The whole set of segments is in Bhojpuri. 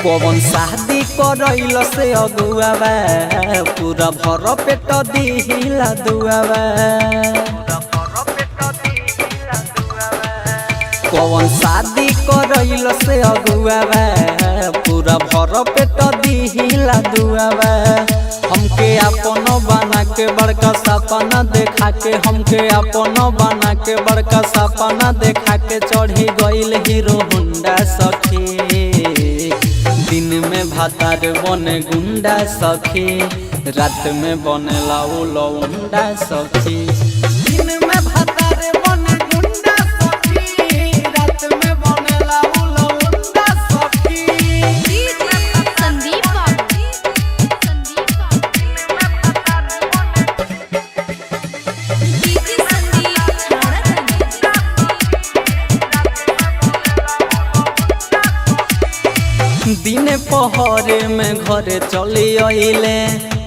कौन शादी करैल से अगुआवा पूरा भर पेट दिहिला दुआवा। कौन शादी करैल से अगुआवा पूरा भर पेट दिहिला दुआवा। हमके अपन बना के बड़का सपना देखा के, हमके अपन बना के बड़का सपना देखा के चढ़ी गइल हीरो होंडा सखी। दिन में भातार बने गुंडा सखी, रात में बने लौंडा सखी। दिन में भातार बने गुंडा सखी, रात में बने लौंडा सखी। संदीप दिन पहरे में घरे चली आइले,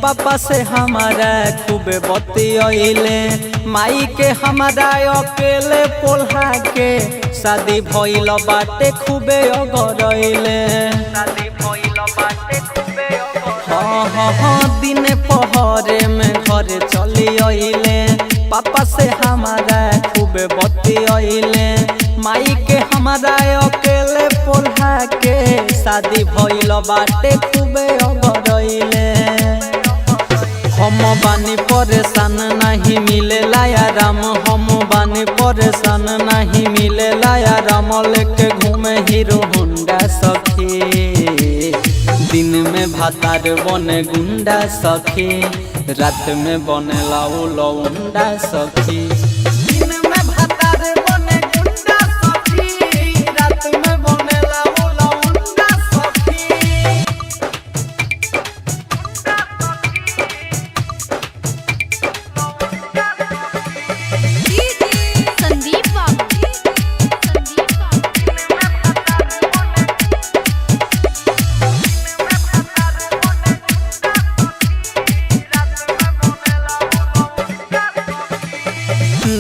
पापा से हमारा खूबे बतियाइले। माई के हमारा अकेले पोल्हा के शादी भइल बाटे खूबे अगरइले। हाँ दिन पहरे में घरे चली आइले, पापा से हमारा खूबे बतियाइले। माई के हमारा अकेले पोल्हा के शादी भइल बाटे खूबे अगरइले। हम बानी परेशान नहीं मिले आराम, हम बानी परेशान नहीं मिले आराम। लेके घूमे हीरो होंडा सखी। दिन में भातार बने गुंडा सखी, रात में बने लौंडा सखी। दिन में भातार बने गुंडा सखी, रात में बने लौंडा सखी। संदीप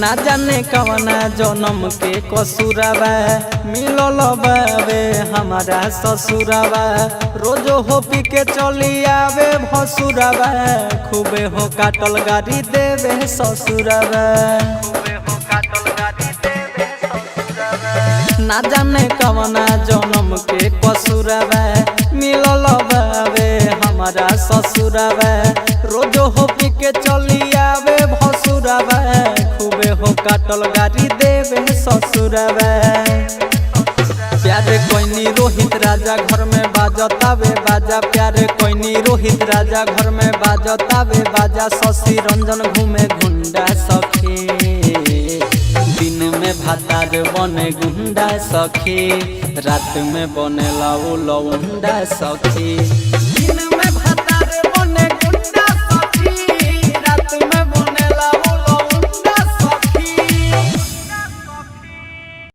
ना जाने कवना जन्म के कसुरावा मिलल बावे हमारा ससुरावा। रोजो हो पी के चली आवे भसुरावा, खूबे हो काटल गाड़ी देवे ससुरावा। ना जाने कवना जन्म के कसुरावा मिलल बावे हमारा ससुरावा। रोजो हो पी के चली आवे भसुरावा, खूबे हो काटल गाड़ी देवे ससुरावा। प्यारे कोइनी रोहित राजा घर में बाजतावे बाजा, प्यारे कोइनी रोहित राजा घर में बाजतावे बाजा। शशि रंजन घूमे गुंडा सखी, दिन में भातार बने गुंडा सखी, रात में बने लौंडा सखी।